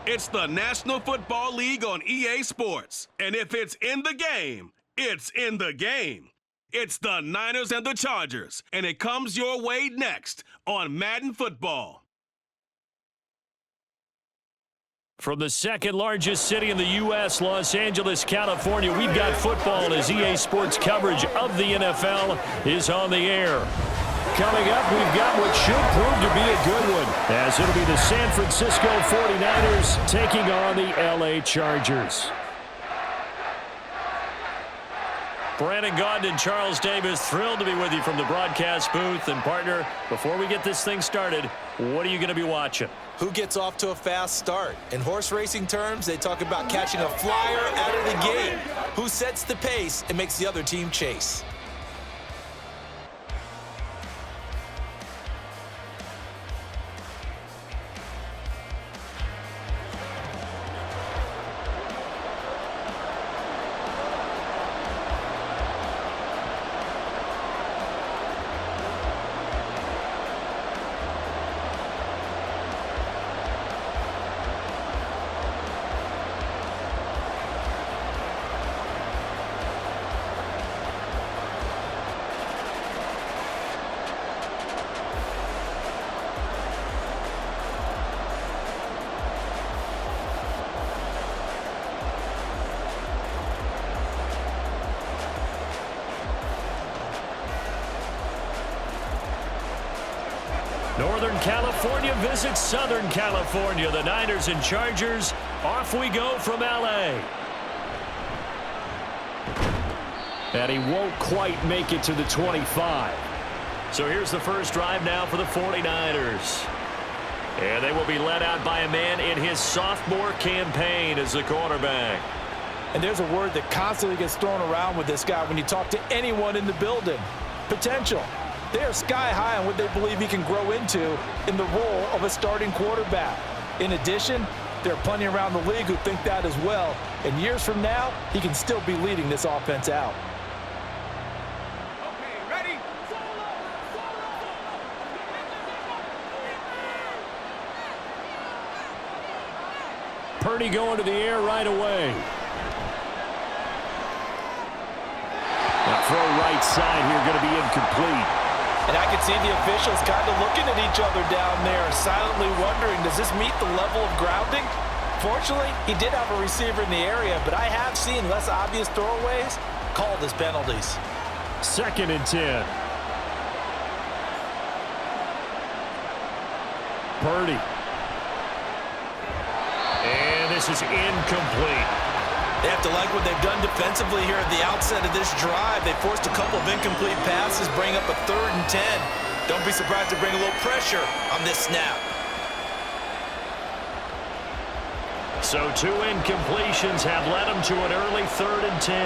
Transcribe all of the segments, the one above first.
It's the National Football League on EA Sports. And if it's in the game, it's in the game. It's the Niners and the Chargers, and it comes your way next on Madden Football. From the second largest city in the U.S., Los Angeles, California, we've got football as EA Sports coverage of the NFL is on the air. Coming up, we've got what should prove to be a good one, as it'll be the San Francisco 49ers taking on the L.A. Chargers. Brandon Gaudin and Charles Davis, thrilled to be with you from the broadcast booth. And, partner, before we get this thing started, what are you going to be watching? Who gets off to a fast start? In horse racing terms, they talk about catching a flyer out of the gate. Who sets the pace and makes the other team chase? Northern California visits Southern California. The Niners and Chargers, off we go from L.A. And he won't quite make it to the 25. So here's the first drive now for the 49ers. And they will be led out by a man in his sophomore campaign as the quarterback. And there's a word that constantly gets thrown around with this guy when you talk to anyone in the building. Potential. They are sky high on what they believe he can grow into in the role of a starting quarterback. In addition, there are plenty around the league who think that as well. And years from now, he can still be leading this offense out. Okay, ready? Purdy going to the air right away. Now throw right side here, going to be incomplete. And I can see the officials kind of looking at each other down there, silently wondering, does this meet the level of grounding? Fortunately, he did have a receiver in the area, but I have seen less obvious throwaways called as penalties. 2nd and 10. Purdy. And this is incomplete. They have to like what they've done defensively here at the outset of this drive. They forced a couple of incomplete passes, bring up a 3rd and 10. Don't be surprised to bring a little pressure on this snap. So 2 incompletions have led them to an early 3rd and 10.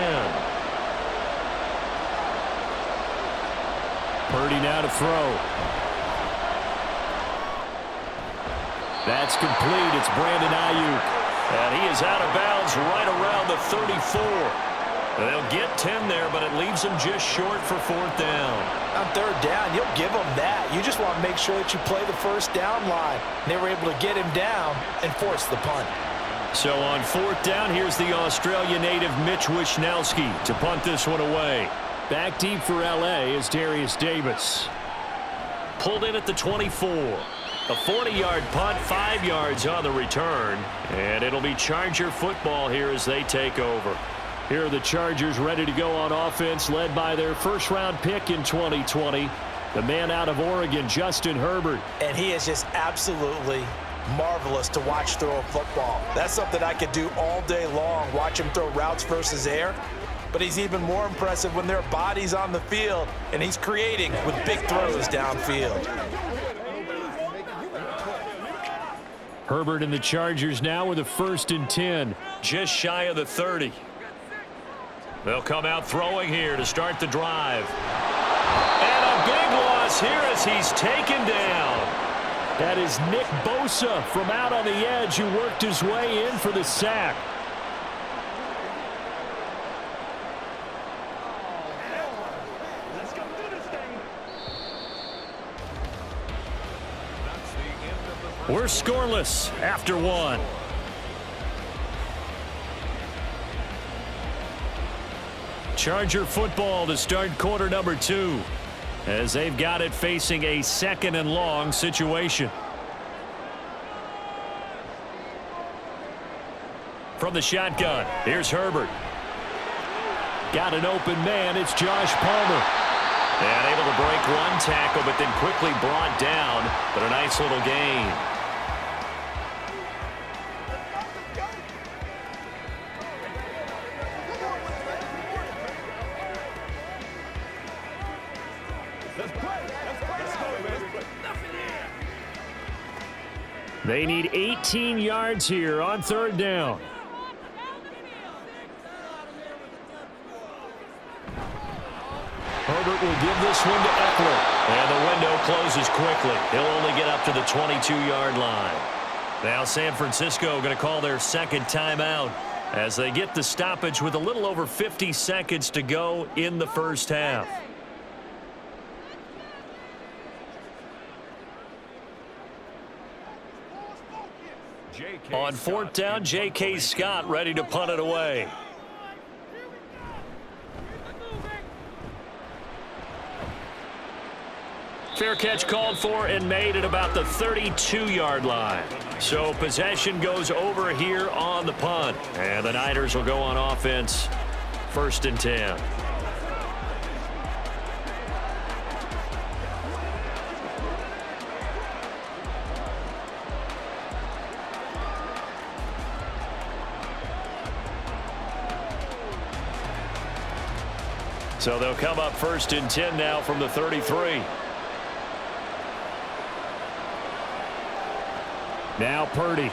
Purdy now to throw. That's complete. It's Brandon Ayuk. And he is out of bounds right around the 34. They'll get 10 there, but it leaves them just short for 4th down. On 3rd down, you'll give them that. You just want to make sure that you play the first down line. They were able to get him down and force the punt. So on 4th down, here's the Australia native Mitch Wishnowsky to punt this one away. Back deep for L.A. is Darius Davis. Pulled in at the 24. A 40-yard punt, 5 yards on the return. And it'll be Charger football here as they take over. Here are the Chargers ready to go on offense, led by their first-round pick in 2020, the man out of Oregon, Justin Herbert. And he is just absolutely marvelous to watch throw a football. That's something I could do all day long, watch him throw routes versus air. But he's even more impressive when there are bodies on the field, and he's creating with big throws downfield. Herbert and the Chargers now with a 1st and 10, just shy of the 30. They'll come out throwing here to start the drive. And a big loss here as he's taken down. That is Nick Bosa from out on the edge who worked his way in for the sack. We're scoreless after 1. Charger football to start quarter number 2, as they've got it facing a 2nd and long situation. From the shotgun, here's Herbert. Got an open man, it's Josh Palmer. And able to break one tackle, but then quickly brought down, but a nice little gain. They need 18 yards here on 3rd down. Herbert will give this one to Eckler. And the window closes quickly. He'll only get up to the 22-yard line. Now San Francisco going to call their 2nd timeout as they get the stoppage with a little over 50 seconds to go in the first half. On 4th down, J.K. Scott ready to punt it away. Fair catch called for and made at about the 32-yard line. So possession goes over here on the punt. And the Niners will go on offense, 1st and 10. So they'll come up 1st and 10 now from the 33. Now Purdy.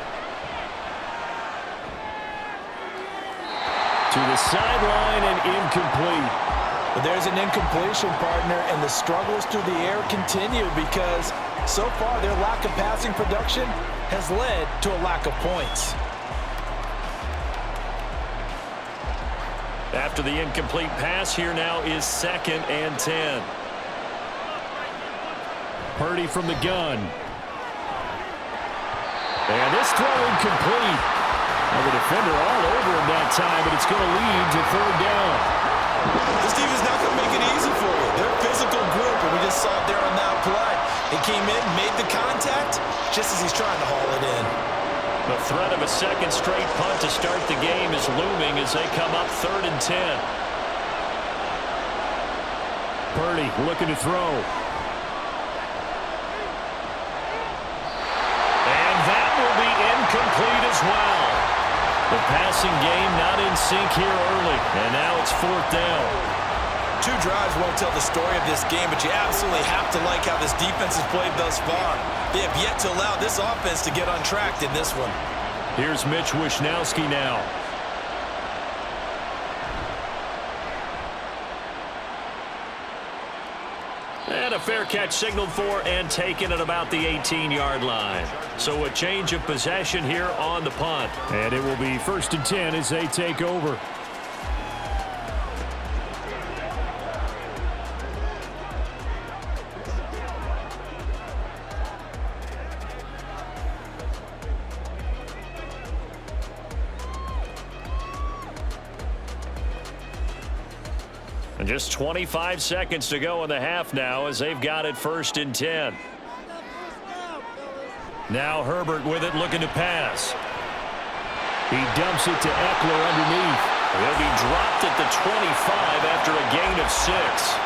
To the sideline and incomplete. But there's an incompletion, partner, and the struggles through the air continue because so far their lack of passing production has led to a lack of points. After the incomplete pass, here now is 2nd and 10. Purdy from the gun. And this throw incomplete. And the defender all over him that time, but it's going to lead to 3rd down. This defense is not going to make it easy for you. They're a physical group, and we just saw it there on that play. He came in, made the contact, just as he's trying to haul it in. The threat of a 2nd straight punt to start the game is looming as they come up 3rd and 10. Purdy looking to throw. Incomplete as well. The passing game not in sync here early, and now it's 4th down. 2 drives won't tell the story of this game, but you absolutely have to like how this defense has played thus far. They have yet to allow this offense to get untracked in this one. Here's Mitch Wishnowsky now. And a fair catch signaled for and taken at about the 18-yard line. So a change of possession here on the punt. And it will be 1st and 10 as they take over. And just 25 seconds to go in the half now as they've got it 1st and 10. Now Herbert with it, looking to pass. He dumps it to Eckler underneath. He'll be dropped at the 25 after a gain of 6.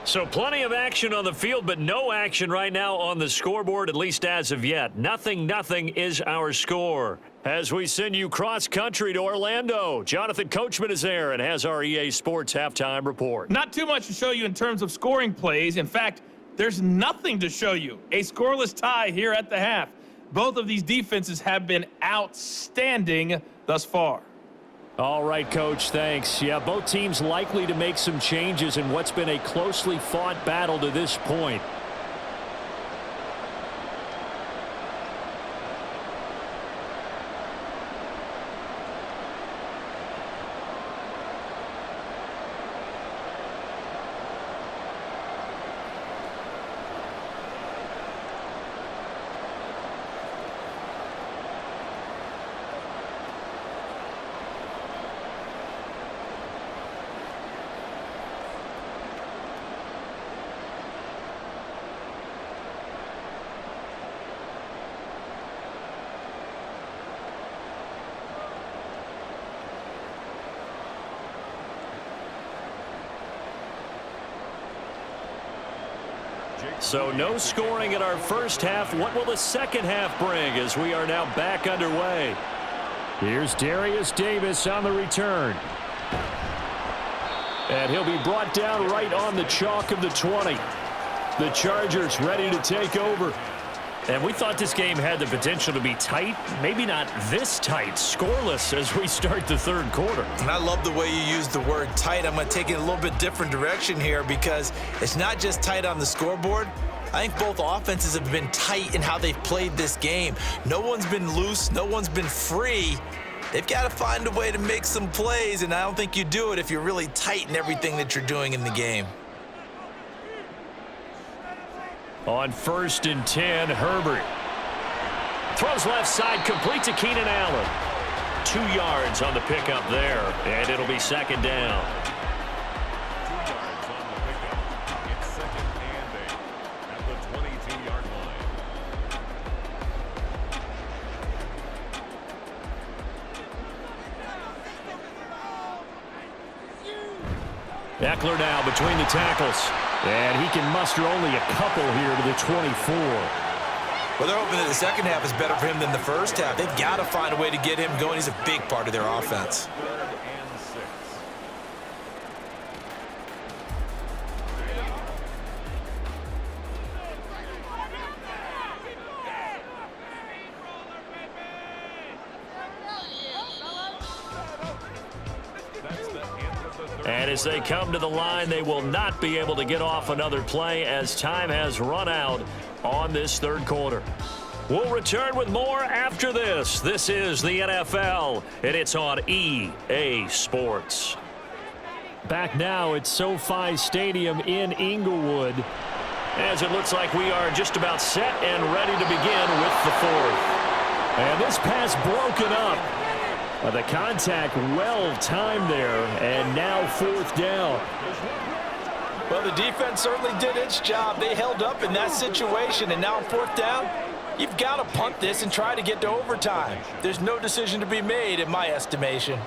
So plenty of action on the field, but no action right now on the scoreboard, at least as of yet. 0-0 is our score. As we send you cross-country to Orlando, Jonathan Coachman is there and has our EA Sports halftime report. Not too much to show you in terms of scoring plays. In fact, there's nothing to show you. A scoreless tie here at the half. Both of these defenses have been outstanding thus far. All right, Coach, thanks. Yeah, both teams likely to make some changes in what's been a closely fought battle to this point. So no scoring in our first half. What will the second half bring as we are now back underway? Here's Darius Davis on the return. And he'll be brought down right on the chalk of the 20. The Chargers ready to take over. And we thought this game had the potential to be tight. Maybe not this tight, scoreless as we start the third quarter. And I love the way you use the word tight. I'm going to take it a little bit different direction here because it's not just tight on the scoreboard. I think both offenses have been tight in how they've played this game. No one's been loose. No one's been free. They've got to find a way to make some plays, and I don't think you do it if you're really tight in everything that you're doing in the game. On 1st and 10, Herbert. Throws left side, complete to Keenan Allen. 2 yards on the pickup there, and it'll be second down. 2 yards on the pickup. It's second and 8 at the 22-yard line. Eckler now between the tackles. And he can muster only a couple here to the 24. Well, they're hoping that the second half is better for him than the first half. They've got to find a way to get him going. He's a big part of their offense. 3rd and 6. And as they come to the line, they will not be able to get off another play as time has run out on this third quarter. We'll return with more after this. This is the NFL, and it's on EA Sports. Back now at SoFi Stadium in Inglewood, as it looks like we are just about set and ready to begin with the fourth. And this pass broken up. The contact well timed there, and now 4th down. Well, the defense certainly did its job. They held up in that situation, and now on 4th down, you've got to punt this and try to get to overtime. There's no decision to be made in my estimation.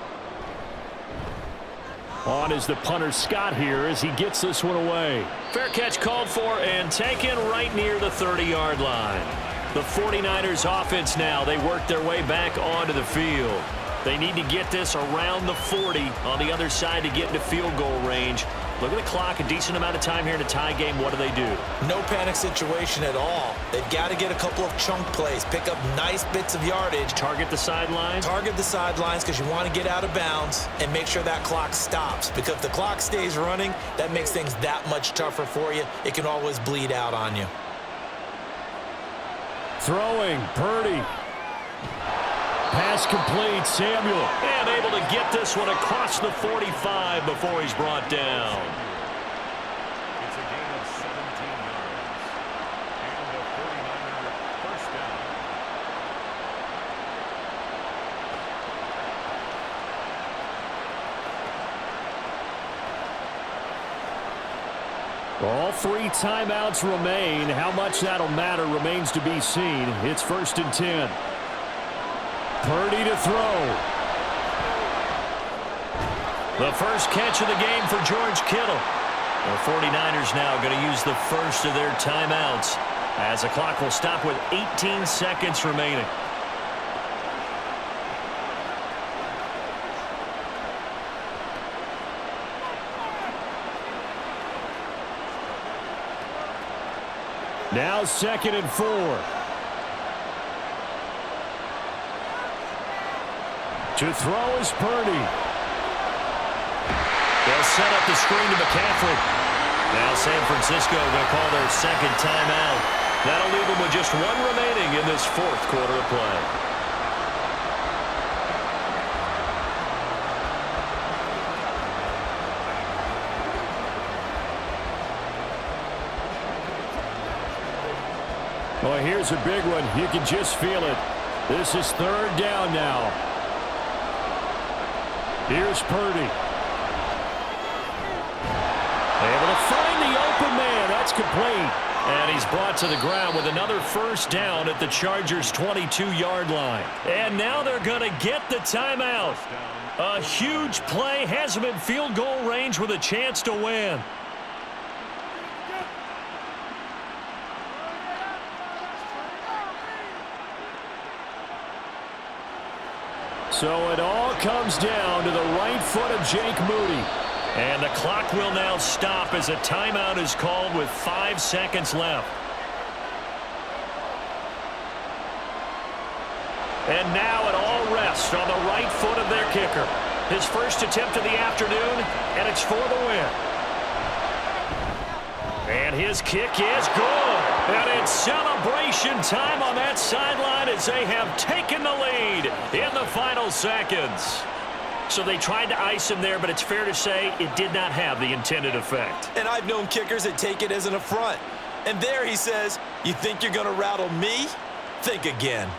On is the punter Scott here as he gets this one away. Fair catch called for and taken right near the 30-yard line. The 49ers offense now, they work their way back onto the field. They need to get this around the 40 on the other side to get into field goal range. Look at the clock, a decent amount of time here in a tie game. What do they do? No panic situation at all. They've got to get a couple of chunk plays, pick up nice bits of yardage. Target the sidelines? Target the sidelines because you want to get out of bounds and make sure that clock stops. Because if the clock stays running, that makes things that much tougher for you. It can always bleed out on you. Throwing, Purdy. Pass complete, Samuel. And able to get this one across the 45 before he's brought down. It's a gain of 17 yards. And the 49er first down. All 3 timeouts remain. How much that'll matter remains to be seen. It's 1st and 10. Purdy to throw. The first catch of the game for George Kittle. The 49ers now going to use the first of their timeouts as the clock will stop with 18 seconds remaining. Now 2nd and 4. To throw is Purdy. They'll set up the screen to McCaffrey. Now San Francisco going to call their second timeout. That'll leave them with just 1 remaining in this 4th quarter of play. Well, here's a big one. You can just feel it. This is 3rd down now. Here's Purdy. Able to find the open man. That's complete. And he's brought to the ground with another first down at the Chargers' 22-yard line. And now they're going to get the timeout. A huge play has him in field goal range with a chance to win. So it all comes down to the right foot of Jake Moody. And the clock will now stop as a timeout is called with 5 seconds left. And now it all rests on the right foot of their kicker. His first attempt of the afternoon, and it's for the win. And his kick is good. And it's celebration time on that sideline as they have taken the lead in the final seconds. So they tried to ice him there, but it's fair to say it did not have the intended effect. And I've known kickers that take it as an affront. And there he says, you think you're going to rattle me? Think again.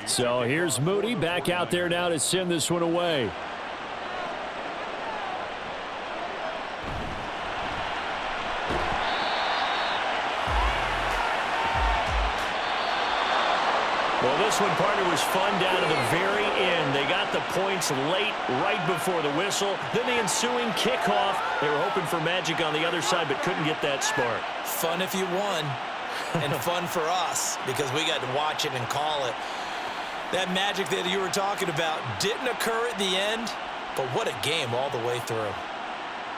So here's Moody back out there now to send this one away. Well, this one, partner, was fun down to the very end. They got the points late, right before the whistle. Then the ensuing kickoff. They were hoping for magic on the other side, but couldn't get that spark. Fun if you won, and fun for us because we got to watch it and call it. That magic that you were talking about didn't occur at the end, but what a game all the way through.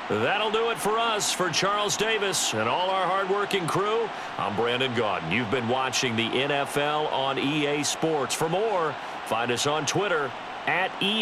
That'll do it for us. For Charles Davis and all our hardworking crew, I'm Brandon Gaudin. You've been watching the NFL on EA Sports. For more, find us on Twitter @EA.